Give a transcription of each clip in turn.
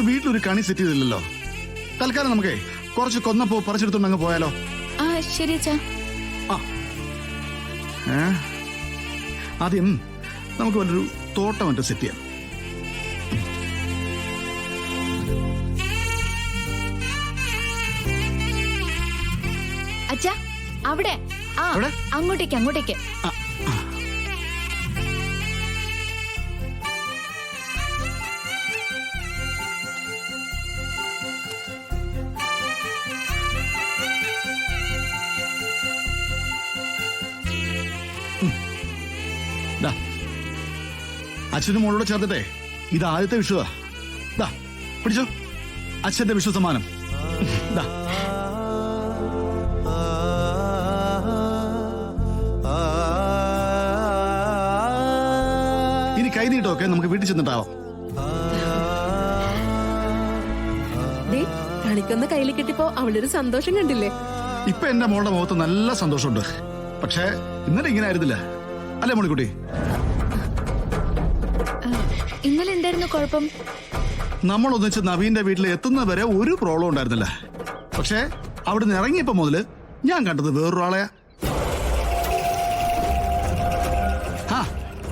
വീട്ടിലൊരു കണി സെറ്റ് ചെയ്തില്ലല്ലോ. തൽക്കാലം നമുക്കേ കുറച്ച് കൊന്നപ്പോ പറിച്ചെടുത്തോണ്ട് അങ്ങ് പോയാലോ? ആ ശരി അച്ഛാ. ആദ്യം നമുക്ക് വല്ലൊരു തോട്ടം മറ്റോ സെറ്റ് ചെയ്യാം. അച്ഛാ അവിടെ അങ്ങോട്ടേക്ക് അങ്ങോട്ടേക്ക്. അച്ഛനും മോളോട് ചേർത്തിട്ടെ ഇത് ആദ്യത്തെ വിഷുവാ. പിടിച്ചോ അച്ഛന്റെ വിഷു സമ്മാനം. ഇനി കൈ നീട്ടമൊക്കെ നമുക്ക് വീട്ടിൽ ചെന്നിട്ടാവാം. കളിക്കുന്ന കയ്യിൽ കിട്ടിപ്പോ അവളുടെ ഒരു സന്തോഷം കണ്ടില്ലേ? ഇപ്പൊ എന്റെ മോളുടെ മുഖത്ത് നല്ല സന്തോഷമുണ്ട്. പക്ഷേ ഇന്നലെ ഇങ്ങനെ ആയിരുന്നില്ല അല്ലേ മോളിക്കുട്ടി? ഇന്നലെ എന്തായിരുന്നു കുഴപ്പം? നമ്മൾ ഒന്നിച്ച് നവീന്റെ വീട്ടിൽ എത്തുന്നവരെ ഒരു പ്രോബ്ലം ഉണ്ടായിരുന്നില്ല. പക്ഷേ അവിടുന്ന് ഇറങ്ങിയപ്പോ മുതല് ഞാൻ കണ്ടത് വേറൊരാളെയാ.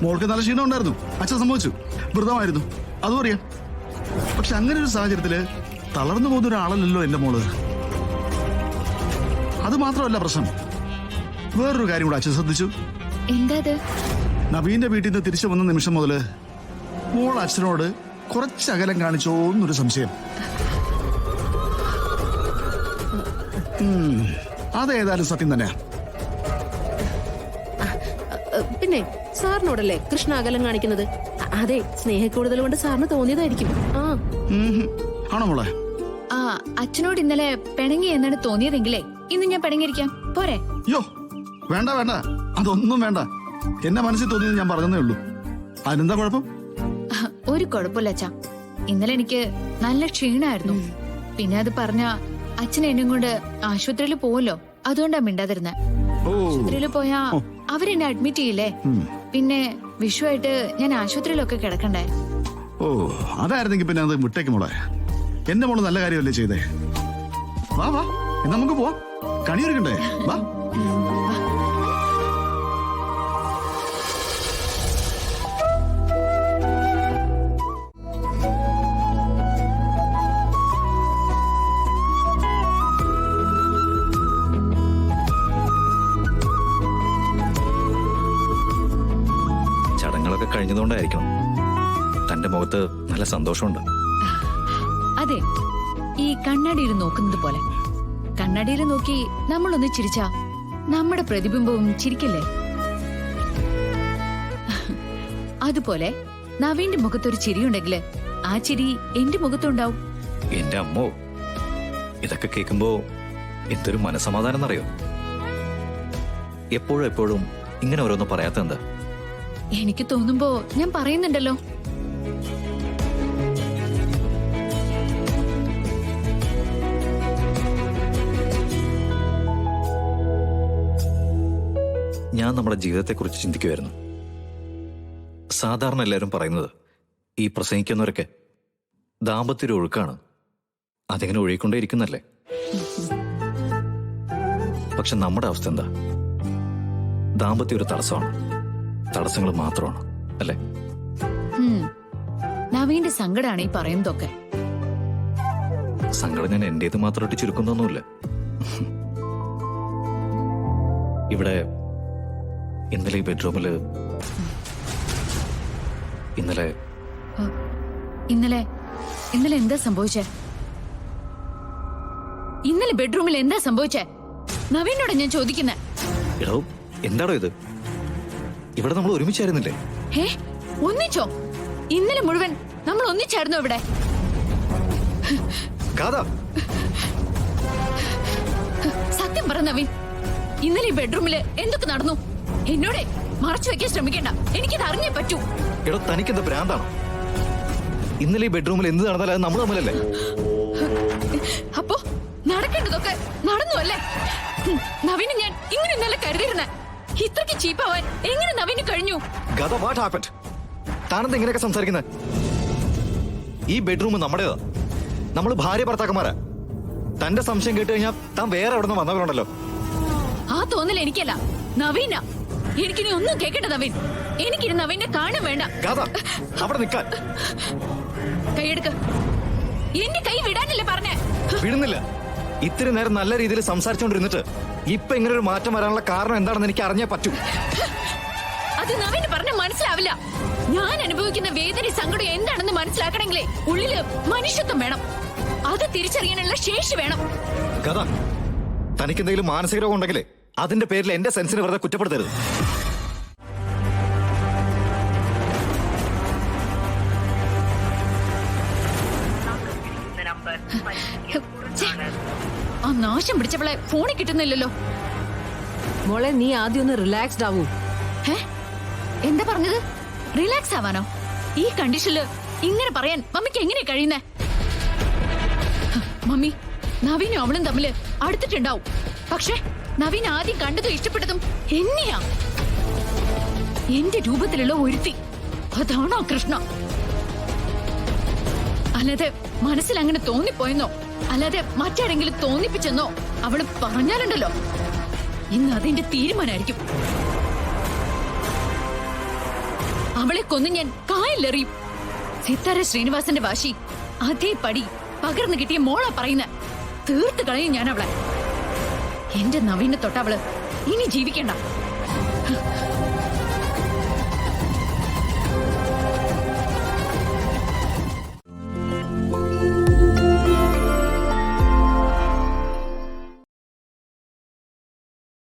മോൾക്ക് നല്ല ക്ഷീണം ഉണ്ടായിരുന്നു. അച്ഛൻ സംഭവിച്ചു വ്രതമായിരുന്നു, അതും അറിയാം. പക്ഷെ അങ്ങനെ ഒരു സാഹചര്യത്തില് തളർന്നു പോകുന്ന ഒരാളല്ലല്ലോ എന്റെ മോള്. അത് മാത്രമല്ല പ്രശ്നം, വേറൊരു കാര്യം കൂടെ അച്ഛൻ ശ്രദ്ധിച്ചു. എന്താ? നവീന്റെ വീട്ടിൽ നിന്ന് തിരിച്ചു വന്ന നിമിഷം മുതല് മോൾ അച്ഛനോട് കുറച്ച് അകലം കാണിച്ചോന്നൊരു സംശയം. അതേതായാലും സത്യം തന്നെയാ. പിന്നെ സാറിനോടല്ലേ കൃഷ്ണ അകലം കാണിക്കുന്നത്? അതെ, സ്നേഹക്കൂടുതൽ കൊണ്ട് സാറിന് തോന്നിയതായിരിക്കും. ആണോ മോളെ? അച്ഛനോട് ഇന്നലെ പിണങ്ങി എന്നാണ് തോന്നിയതെങ്കിലേ ഇന്ന് ഞാൻ പിണങ്ങിയിരിക്കാം, പോരെ? യോ വേണ്ട വേണ്ട, അതൊന്നും വേണ്ട. എന്നെ മനസ്സിൽ തോന്നിയത് ഞാൻ പറഞ്ഞതേ ഉള്ളൂ. അതിനെന്താ കുഴപ്പം? ഒരു കുഴപ്പമില്ല അച്ഛാ. ഇന്നലെ എനിക്ക് നല്ല ക്ഷീണായിരുന്നു. പിന്നെ അത് പറഞ്ഞ അച്ഛൻ എന്നെ കൊണ്ട് ആശുപത്രിയിൽ പോവല്ലോ, അതുകൊണ്ടാ മിണ്ടാതിരുന്നെ. ആശുപത്രിയിൽ പോയാ അവരെന്നെ അഡ്മിറ്റ് ചെയ്യില്ലേ? പിന്നെ വിഷുവായിട്ട് ഞാൻ ആശുപത്രിയിലൊക്കെ കിടക്കണ്ടേ. അതായിരുന്നെങ്കിൽ പിന്നെ അത് വിട്ടേക്ക് മോളെ. എന്റെ മോള് നല്ല കാര്യമല്ലേ ചെയ്തേ. വാ വാ, എന്നാ നമുക്ക് പോവാം. കണിയൊരുക്കണ്ടേ? വാ. ചടങ്ങുകളൊക്കെ കഴിഞ്ഞതുകൊണ്ടായിരിക്കണം തന്റെ മുഖത്ത് നല്ല സന്തോഷമുണ്ട്. അതെ, ഈ കണ്ണാടിയിൽ നോക്കുന്നത് പോലെ. കണ്ണാടിയിൽ നോക്കി നമ്മളൊന്ന് ചിരിച്ചാ നമ്മുടെ പ്രതിബിംബവും ചിരിക്കില്ലേ? അതുപോലെ നവീന്റെ മുഖത്തൊരു ചിരിയുണ്ടെങ്കില് ആ ചിരി എന്റെ മുഖത്തുണ്ടാവും. എന്റെ അമ്മോ, ഇതൊക്കെ കേൾക്കുമ്പോ എന്തൊരു മനസമാധാനം എന്നറിയോ? എപ്പോഴും എപ്പോഴും ഇങ്ങനെ ഓരോന്നും പറയാത്ത എന്താ? എനിക്ക് തോന്നുമ്പോ ഞാൻ പറയുന്നുണ്ടല്ലോ. ഞാൻ നമ്മുടെ ജീവിതത്തെക്കുറിച്ച് ചിന്തിക്കുമായിരുന്നു. സാധാരണ എല്ലാവരും പറയുന്നത് ഈ പ്രസംഗിക്കുന്നവരൊക്കെ ദാമ്പത്യ ഒഴുക്കാണ്, അതിങ്ങനെ ഒഴുകിക്കൊണ്ടേയിരിക്കുന്നല്ലേ. പക്ഷെ നമ്മുടെ അവസ്ഥ എന്താ? ദാമ്പത്യം ഒരു തടസ്സമാണ്, തടസ്സങ്ങൾ മാത്രമാണ് അല്ലേ? നവീന്റെ സങ്കടാണ് ഈ പറയുന്നതൊക്കെ. സങ്കടം ഞാൻ എന്റേത് മാത്രമായിട്ട് ചുരുക്കുന്നൊന്നുമില്ല. ഇവിടെ ഇന്നലെ ഈ ബെഡ്റൂമില് ഇന്നലെ എന്താ സംഭവിച്ചേ? ഇന്നലെ ബെഡ്റൂമിൽ എന്താ സംഭവിച്ചേ? നവീനോട് ഞാൻ ചോദിക്കുന്നേ. എടോ, എന്താടോ ഇത്? ഇവിടെ നമ്മൾ ഒരുമിച്ചായിരുന്നില്ലേ? ഒന്നിച്ചോ? ഇന്നലെ മുഴുവൻ നമ്മൾ ഒന്നിച്ചായിരുന്നു ഇവിടെ. സത്യം പറ നവീൻ, ഇന്നലെ ഈ ബെഡ്റൂമില് എന്തൊക്കെ നടന്നു? എന്നോട് മറച്ചു വെക്കാൻ ശ്രമിക്കണ്ട, എനിക്കത് അറിഞ്ഞേ പറ്റൂ. എടോ, തനിക്കെന്താ ഭ്രാന്താണോ? ഇന്നലെ ഈ ബെഡ്റൂമിൽ എന്ത് നടന്നാലും അത് നമ്മൾ തമ്മിലല്ലേ? അപ്പോ നടക്കേണ്ടതൊക്കെ നടന്നു അല്ലേ? നവീന് ഞാൻ ഇങ്ങനെ ഇന്നലെ കരുതിയിരുന്നെ. ഇത്രയ്ക്ക് ചീപ്പാവാൻ എങ്ങനെ നവീന് കഴിഞ്ഞു? താനെന്താ ഇങ്ങനെയൊക്കെ സംസാരിക്കുന്നത്? ഈ ബെഡ്റൂം നമ്മുടേതാ. നമ്മൾ ഭാര്യ ഭർത്താക്കന്മാരാ. തന്റെ സംശയം കേട്ട് കഴിഞ്ഞാൽ താൻ വേറെ എവിടെ നിന്ന് വന്നവരുണ്ടല്ലോ. ആ തോന്നൽ എനിക്കല്ല, നവീന. എനിക്കിനി ഒന്നും കേക്കട്ടെ നവീൻ. എനിക്കിനി നവീനെ കാണാൻ വേണ്ട. ഗാഥ, അവിടെ നിൽക്കാൻ. കൈയെടുക്ക. എന്റെ കൈ വിടാനല്ലേ പറഞ്ഞേ? വിടുന്നില്ല. ഇത്തിരി നേരം നല്ല രീതിയിൽ സംസാരിച്ചുകൊണ്ടിരുന്നിട്ട് ഇപ്പൊ ഇങ്ങനെ ഒരു മാറ്റം വരാനുള്ള കാരണം എന്താണെന്ന് എനിക്ക് അറിഞ്ഞേ പറ്റൂ. അത് നവീന് പറഞ്ഞ മനസ്സിലാവില്ല. ഞാൻ അനുഭവിക്കുന്ന വേദന സങ്കടം എന്താണെന്ന് മനസ്സിലാക്കണമെങ്കിലേ ഉള്ളില് മനുഷ്യത്വം വേണം. അത് തിരിച്ചറിയാനുള്ള ശേഷി വേണം. ഗാഥ, തനിക്ക് എന്തെങ്കിലും മാനസിക രോഗം ഉണ്ടെങ്കിലേ അതിന്റെ പേരിൽ എന്റെ സെൻസിനെ വെറുതെ കുറ്റപ്പെടുത്തരുത്. ആ നാശം പിടിച്ചവളെ ഫോണിൽ കിട്ടുന്നില്ലല്ലോ. മോളെ, നീ ആദ്യം ഒന്ന് റിലാക്സ്ഡ് ആവൂ. എന്താ പറഞ്ഞത്? റിലാക്സ് ആവാനോ? ഈ കണ്ടീഷനില് ഇങ്ങനെ പറയാൻ മമ്മിക്ക് എങ്ങനെ കഴിയുന്നേ? മമ്മി, നവീനും അവളും തമ്മില് അടുത്തിട്ടുണ്ടാവും. പക്ഷെ നവീൻ ആദ്യം കണ്ടതും ഇഷ്ടപ്പെട്ടതും എന്നെയാ. എന്റെ രൂപത്തിലുള്ള ഒരുത്തി. അതാണോ കൃഷ്ണ? അല്ലാതെ മനസ്സിൽ അങ്ങനെ തോന്നിപ്പോയെന്നോ അല്ലാതെ മറ്റാരെങ്കിലും തോന്നിപ്പിച്ചെന്നോ അവള് പറഞ്ഞാലുണ്ടല്ലോ, ഇന്ന് അതിന്റെ തീരുമാനമായിരിക്കും. അവളെ കൊന്ന് ഞാൻ കായലെറിയും. സിത്താര ശ്രീനിവാസന്റെ വാശി അതേ പടി പകർന്നു കിട്ടിയ മോളാ പറയുന്ന. തീർത്ത് കളയും ഞാൻ അവളെ. എന്റെ നവീനെ തൊട്ടവള് ഇനി ജീവിക്കണ്ട.